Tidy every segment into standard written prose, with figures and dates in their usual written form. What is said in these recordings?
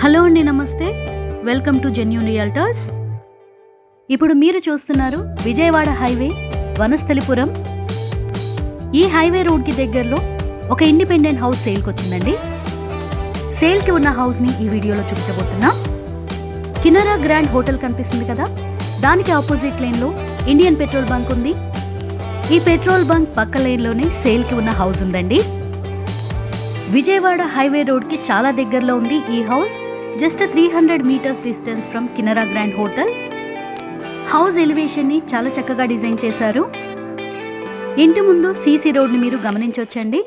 Hello అండి, నమస్తే. Welcome to genuine realtors. ఇప్పుడు మీరు చూస్తున్నారు విజయవాడ హైవే, వనస్థలిపురం. ఈ హైవే రోడ్కి దగ్గరలో ఒక ఇండిపెండెంట్ హౌస్ సేల్కి వచ్చిందండి. సేల్కి ఉన్న హౌస్ని ఈ వీడియోలో చూపించబోతున్నా. కినరా గ్రాండ్ హోటల్ కనిపిస్తుంది కదా, దానికి ఆపోజిట్ లైన్లో ఇండియన్ పెట్రోల్ బంక్ ఉంది. ఈ పెట్రోల్ బంక్ పక్క లైన్లోనే సేల్కి ఉన్న హౌస్ ఉందండి. విజయవాడ హైవే రోడ్కి చాలా దగ్గరలో ఉంది ఈ house. Just 300 metres distance from Kinara grand hotel. House ఎలివేషన్ని చాలా చక్కగా డిజైన్ చేశారు. ఇంటి ముందు సీసీ రోడ్ని మీరు గమనించవచ్చండి.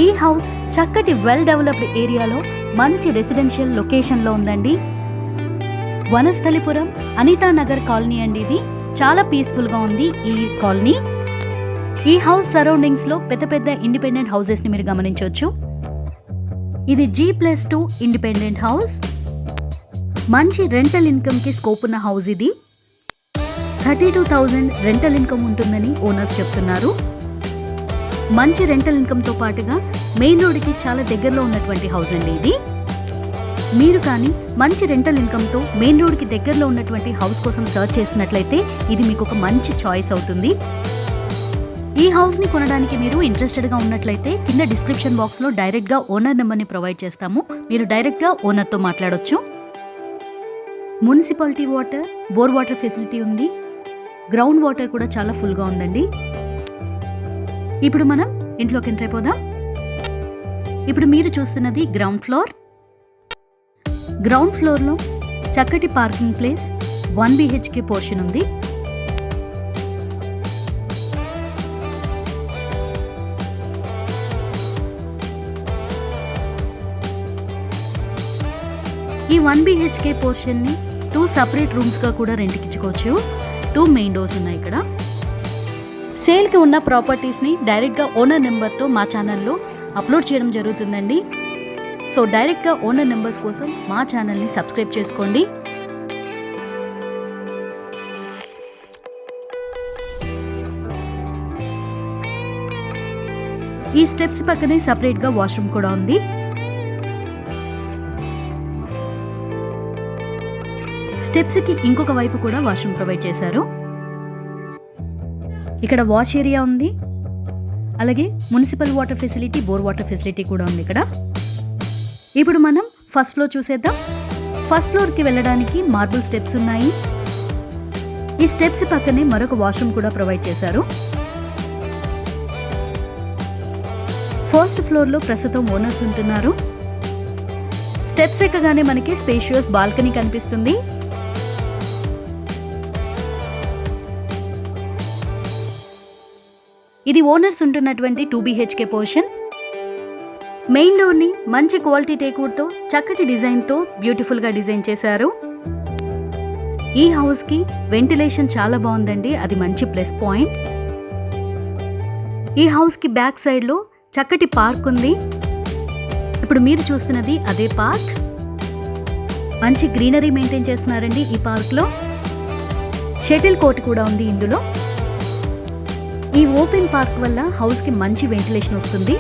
ఈ హౌస్ చక్కటి వెల్ డెవలప్డ్ ఏరియాలో మంచి రెసిడెన్షియల్ లొకేషన్లో ఉందండి. వనస్థలిపురం అనితా నగర్ కాలనీ అండి. ఇది చాలా పీస్ఫుల్గా ఉంది ఈ కాలనీ. ఈ హౌస్ సరౌండింగ్స్లో పెద్ద పెద్ద ఇండిపెండెంట్ హౌసెస్ని మీరు గమనించవచ్చు. ఇది G+2 ఇండిపెండెంట్ హౌస్. మంచి రెంటల్ ఇన్కమ్కి స్కోప్ ఉన్న హౌస్ ఇది. 32,000 రెంటల్ ఇన్కమ్ ఉంటుందని ఓనర్స్ చెప్తున్నారు. మంచి రెంటల్ ఇన్కమ్తో పాటుగా మెయిన్ రోడ్కి చాలా దగ్గరలో ఉన్నటువంటి హౌస్ అండి ఇది. మీరు కానీ మంచి రెంటల్ ఇన్కమ్తో మెయిన్ రోడ్కి దగ్గరలో ఉన్నటువంటి హౌస్ కోసం సర్చ్ చేసినట్లయితే ఇది మీకు ఒక మంచి చాయిస్ అవుతుంది. ఈ హౌస్ని కొనడానికి మీరు ఇంట్రెస్టెడ్గా ఉన్నట్లయితే కింద డిస్క్రిప్షన్ బాక్స్లో డైరెక్ట్గా ఓనర్ నెంబర్ని ప్రొవైడ్ చేస్తాము. మీరు డైరెక్ట్గా ఓనర్తో మాట్లాడొచ్చు. Municipality water, bore water facility ఉంది. గ్రౌండ్ వాటర్ కూడా చాలా ఫుల్గా ఉందండి. ఇప్పుడు మనం ఇంట్లోకి ఎంటర్ అయిపోదాం. ఇప్పుడు మీరు చూస్తున్నది గ్రౌండ్ ఫ్లోర్. గ్రౌండ్ ఫ్లోర్లో చక్కటి పార్కింగ్ ప్లేస్, 1 BHK పోర్షన్ ఉంది. ఈ 1 BHK పోర్షన్ని 2 సపరేట్ రూమ్స్గా కూడా రెంట్కి ఇచ్చుకోవచ్చు. 2 మెయిన్ డోర్స్ ఉన్నాయి ఇక్కడ. సేల్కి ఉన్న ప్రాపర్టీస్ని డైరెక్ట్గా ఓనర్ నెంబర్తో మా ఛానల్లో అప్లోడ్ చేయడం జరుగుతుందండి. సో డైరెక్ట్గా ఓనర్ నెంబర్స్ కోసం మా ఛానల్ని సబ్స్క్రైబ్ చేసుకోండి. ఈ స్టెప్స్ పక్కనే సపరేట్గా వాష్రూమ్ కూడా ఉంది. స్టెప్స్కి ఇంకొక వైపు కూడా వాష్రూమ్ ప్రొవైడ్ చేశారు. ఇక్కడ వాష్ ఏరియా ఉంది. అలాగే municipal water facility, bore water facility కూడా ఉంది ఇక్కడ. ఇప్పుడు మనం ఫస్ట్ ఫ్లోర్ చూసేద్దాం. ఫస్ట్ ఫ్లోర్కి వెళ్ళడానికి మార్బుల్ స్టెప్స్ ఉన్నాయి. ఈ స్టెప్స్ పక్కనే మరొక వాష్రూమ్ కూడా ప్రొవైడ్ చేశారు. ఫస్ట్ ఫ్లోర్లో ప్రస్తుతం ఓనర్స్ ఉంటున్నారు. స్టెప్స్ ఎక్కగానే మనకి స్పేషియస్ బాల్కనీ కనిపిస్తుంది. ఇది ఓనర్స్ ఉంటున్నటువంటి 2 BHK పోర్షన్. మెయిన్ డోర్ని మంచి క్వాలిటీ టేక్వుడ్తో చక్కటి డిజైన్తో బ్యూటిఫుల్గా డిజైన్ చేశారు. ఈ హౌస్కి వెంటిలేషన్ చాలా బాగుందండి, అది మంచి ప్లస్ పాయింట్. ఈ హౌస్కి బ్యాక్ సైడ్లో చక్కటి పార్క్ ఉంది. ఇప్పుడు మీరు చూస్తున్నది అదే పార్క్. మంచి గ్రీనరీ మెయింటైన్ చేస్తున్నారండి ఈ పార్క్లో. షటిల్ కోర్ట్ కూడా ఉంది ఇందులో. ఈ ఓపెన్ పార్క్ వల్ల హౌస్కి మంచి వెంటిలేషన్ వస్తుంది.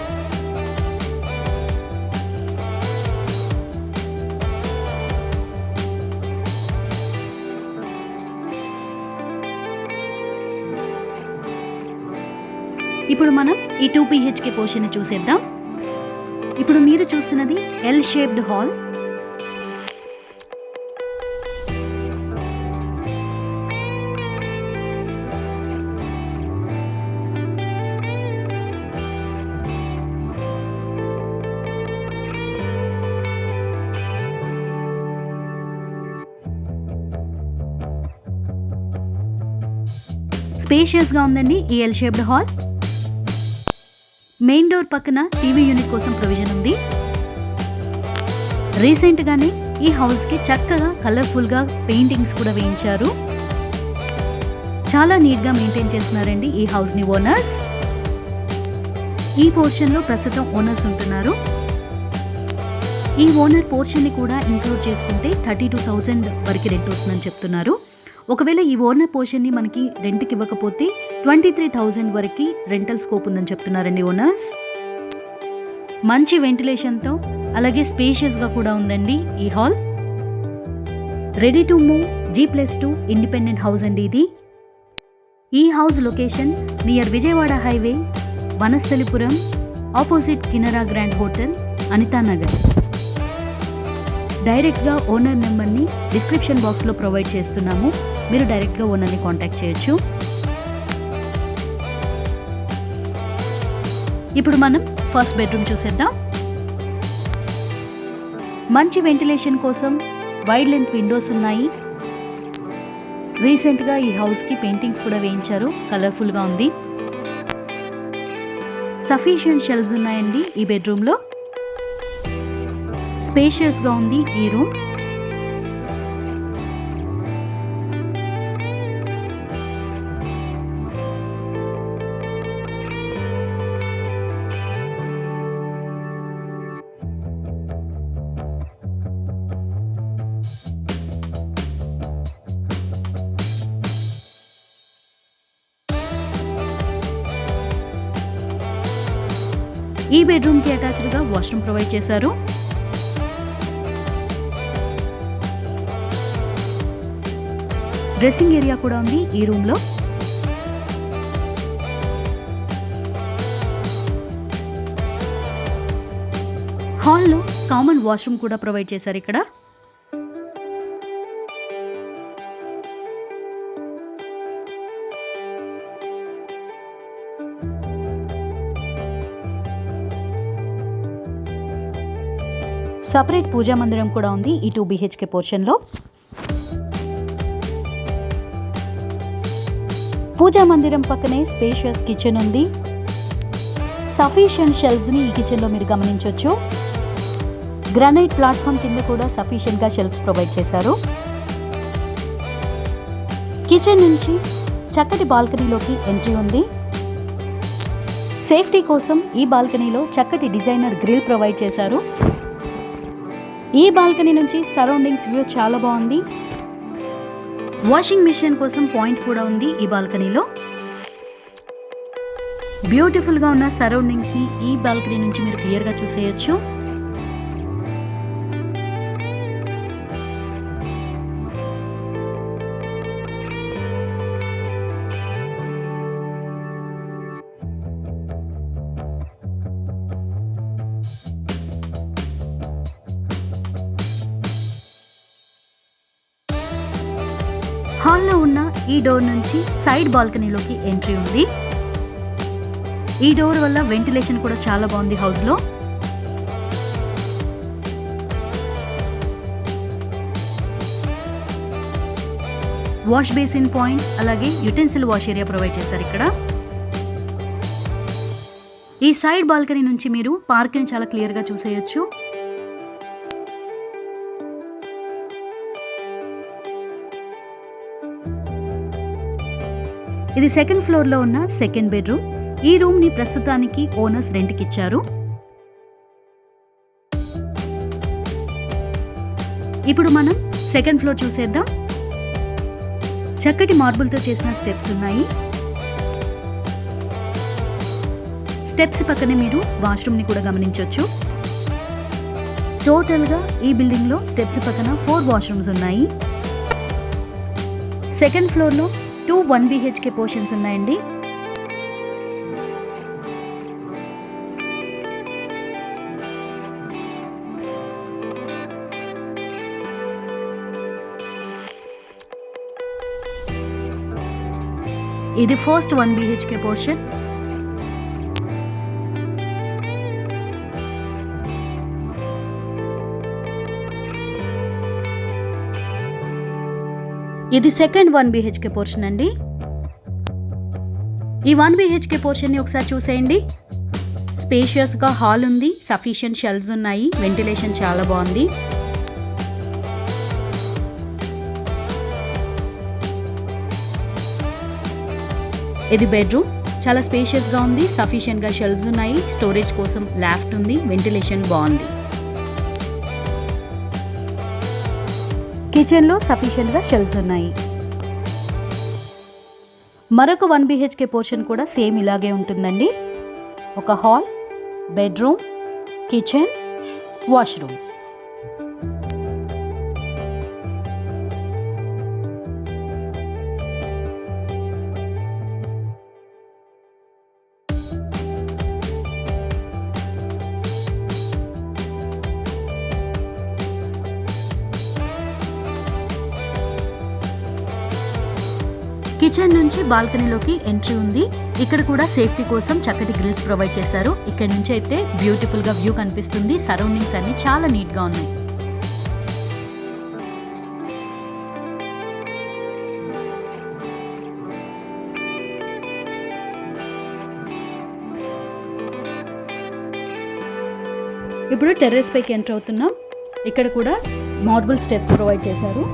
ఇప్పుడు మనం ఈ 2 BHK పోర్షన్ చూసేద్దాం. ఇప్పుడు మీరు చూస్తున్నది L షేప్డ్ హాల్. స్పేషియస్గా ఉందండి ఈ L shaped hall. Main door పక్కన టీవీ యూనిట్ కోసం ప్రొవిజన్ ఉంది. రీసెంట్గానే ఈ హౌస్కి చక్కగా కలర్ఫుల్గా పెయింటింగ్స్ కూడా వేయించారు. చాలా నీట్గా మెయింటైన్ చేస్తున్నారండి ఈ హౌస్ని ఓనర్స్. ఈ పోర్షన్లో ప్రస్తుతం ఓనర్స్ ఉంటున్నారు. ఈ ఓనర్ పోర్షన్ని కూడా ఇంక్లూడ్ చేసుకుంటే 32,000 వరకు రెంట్ వస్తుందని చెప్తున్నారు. ఒకవేళ ఈ ఓనర్ పోర్షన్ని మనకి రెంట్కి ఇవ్వకపోతే 23,000 వరకు రెంటల్ స్కోప్ ఉందని చెప్తున్నారండి ఓనర్స్. మంచి వెంటిలేషన్తో అలాగే స్పేషియస్గా కూడా ఉందండి ఈ hall. Ready to move G+2 independent house అండి ఇది. ఈ house location near Vijayawada highway, Vanasthalipuram, opposite Kinara grand hotel, Anitanagar. డైరెక్ట్గా ఓనర్ నెంబర్ని డిస్క్రిప్షన్ బాక్స్లో ప్రొవైడ్ చేస్తున్నాము. మీరు డైరెక్ట్గా ఓనర్ని కాంటాక్ట్ చేయొచ్చు. ఇప్పుడు మనం ఫస్ట్ బెడ్రూమ్ చూసేద్దాం. మంచి వెంటిలేషన్ కోసం వైడ్ లెంత్ విండోస్ ఉన్నాయి. రీసెంట్గా ఈ హౌస్కి పెయింటింగ్స్ కూడా వేయించారు, కలర్ఫుల్గా ఉంది. సఫిషియంట్ షెల్ఫ్స్ ఉన్నాయండి ఈ బెడ్రూమ్లో. స్పేషియస్గా ఉంది ఈ రూమ్. ఈ బెడ్రూమ్కి అటాచ్డ్గా వాష్రూమ్ ప్రొవైడ్ చేశారు. డ్రెస్సింగ్ ఏరియా కూడా ఉంది ఈ రూమ్లో. హాల్లో కామన్ వాష్రూమ్ కూడా ప్రొవైడ్ చేశారు ఇక్కడ. సపరేట్ పూజా మందిరం కూడా ఉంది ఈ 2 BHK పోర్షన్లో. పూజా మందిరం పక్కనే స్పేషియస్ కిచెన్ ఉంది. సఫిషియంట్ షెల్ఫ్స్ని ఈ కిచెన్లో మీరు గమనించవచ్చు. గ్రానైట్ ప్లాట్ఫామ్ కింద కూడా సఫిషియంట్గా షెల్ఫ్స్ ప్రొవైడ్ చేశారు. కిచెన్ నుంచి చక్కటి బాల్కనీలోకి ఎంట్రీ ఉంది. సేఫ్టీ కోసం ఈ బాల్కనీలో చక్కటి డిజైనర్ గ్రిల్ ప్రొవైడ్ చేశారు. ఈ బాల్కనీ నుంచి సరౌండింగ్స్ వ్యూ చాలా బాగుంది. వాషింగ్ మిషన్ కోసం పాయింట్ కూడా ఉంది ఈ బాల్కనీలో. బ్యూటిఫుల్గా ఉన్న సరౌండింగ్స్ని ఈ బాల్కనీ నుంచి మీరు క్లియర్గా చూసేయచ్చు. హాల్లో ఉన్న ఈ డోర్ నుంచి సైడ్ బాల్కనీలోకి ఎంట్రీ ఉంది. ఈ డోర్ వల్ల వెంటిలేషన్ కూడా చాలా బాగుంది హౌస్లో. వాష్ బేసిన్ పాయింట్ అలాగే యుటెన్సిల్ వాష్ ఏరియా ప్రొవైడ్ చేశారు ఇక్కడ. ఈ సైడ్ బాల్కనీ నుంచి మీరు పార్క్ని చాలా క్లియర్గా చూసేయచ్చు. ఇది సెకండ్ ఫ్లోర్లో ఉన్న సెకండ్ బెడ్రూమ్. ఈ రూమ్ని ప్రస్తుతానికి ఓనర్స్ రెంట్కి ఇచ్చారు. ఇప్పుడు మనం సెకండ్ ఫ్లోర్ చూసేద్దాం. చక్కటి మార్బుల్తో చేసిన స్టెప్స్ ఉన్నాయి. స్టెప్స్ పక్కనే మీరు వాష్రూమ్ని కూడా గమనించవచ్చు. టోటల్గా ఈ బిల్డింగ్లో స్టెప్స్ పక్కన 4 వాష్రూమ్స్ ఉన్నాయి. సెకండ్ ఫ్లోర్లో 2 1 BHK పోర్షన్స్ ఉన్నాయండి. ఇది ఫస్ట్ 1 BHK పోర్షన్. ఇది సెకండ్ 1 BHK పోర్షన్ అండి. ఈ 1 BHK పోర్షన్ని ఒకసారి చూసేయండి. స్పేషియస్గా హాల్ ఉంది, సఫిషియంట్ షెల్ఫ్స్ ఉన్నాయి, వెంటిలేషన్ చాలా బాగుంది. ఇది బెడ్రూమ్, చాలా స్పేషియస్గా ఉంది, సఫిషియంట్గా షెల్ఫ్స్ ఉన్నాయి, స్టోరేజ్ కోసం లాఫ్ట్ ఉంది, వెంటిలేషన్ బాగుంది. కిచెన్లో సఫిషియంట్గా షెల్ఫ్స్ ఉన్నాయి. మరొక 1 BHK పోర్షన్ కూడా సేమ్ ఇలాగే ఉంటుందండి. ఒక hall, bedroom, kitchen, washroom. Kitchen నుంచి బాల్కనీలోకి ఎంట్రీ ఉంది. ఇక్కడ కూడా సేఫ్టీ కోసం చక్కటి గ్రిల్స్ ప్రొవైడ్ చేశారు. ఇక్కడ నుంచి అయితే బ్యూటిఫుల్ గా వ్యూ కనిపిస్తుంది. సరౌండింగ్స్ అన్ని చాలా నీట్ గా ఉన్నాయి. ఇప్పుడు టెర్రస్ పైకి ఎంటర్ అవుతున్నాం. ఇక్కడ కూడా మార్బుల్ స్టెప్స్ ప్రొవైడ్ చేశారు.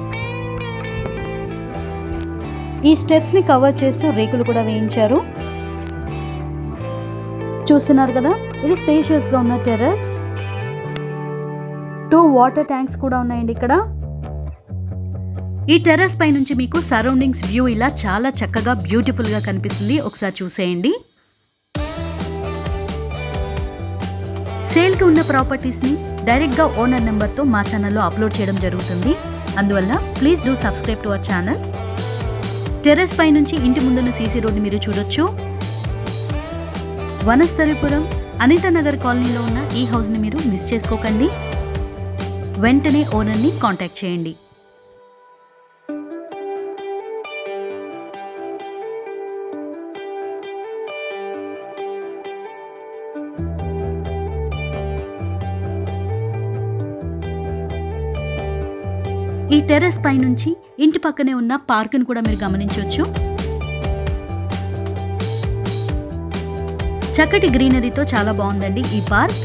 ఈ స్టెప్స్ ని కవర్ చేస్తూ రేకులు కూడా వేయించారు. చూస్తున్నారు కదా, ఇది స్పేషియస్ గా ఉన్న టెర్రస్. 2 వాటర్ ట్యాంక్స్ కూడా ఉన్నాయండి ఇక్కడ. ఈ టెర్రస్ పై నుంచి మీకు సరౌండింగ్స్ వ్యూ ఇలా చాలా చక్కగా బ్యూటిఫుల్ గా కనిపిస్తుంది. ఒకసారి చూసేయండి. సేల్ కి ఉన్న ప్రాపర్టీస్ ని డైరెక్ట్ గా ఓనర్ నెంబర్ తో మా ఛానల్లో అప్లోడ్ చేయడం జరుగుతుంది. అందువల్ల please do subscribe to our channel. Terrace పై నుంచి ఇంటి ముందున్న సీసీ రోడ్ని మీరు చూడొచ్చు. వనస్థలిపురం అనితానగర్ కాలనీలో ఉన్న ఈ హౌస్ని మీరు మిస్ చేసుకోకండి. వెంటనే ఓనర్ని కాంటాక్ట్ చేయండి. ఈ టెర్రస్ పై నుంచి ఇంటి పక్కనే ఉన్న పార్క్ను కూడా మీరు గమనించవచ్చు. చక్కటి గ్రీనరీతో చాలా బాగుందండి ఈ పార్క్.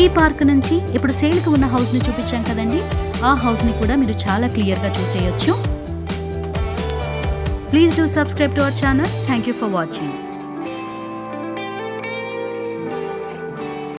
ఈ పార్క్ నుంచి ఇప్పుడు సేల్కి ఉన్న హౌస్ని చూపించాం కదండి, ఆ హౌస్ని కూడా మీరు చాలా క్లియర్గా చూసేయచ్చు. Please do subscribe to our channel. Thank you for watching.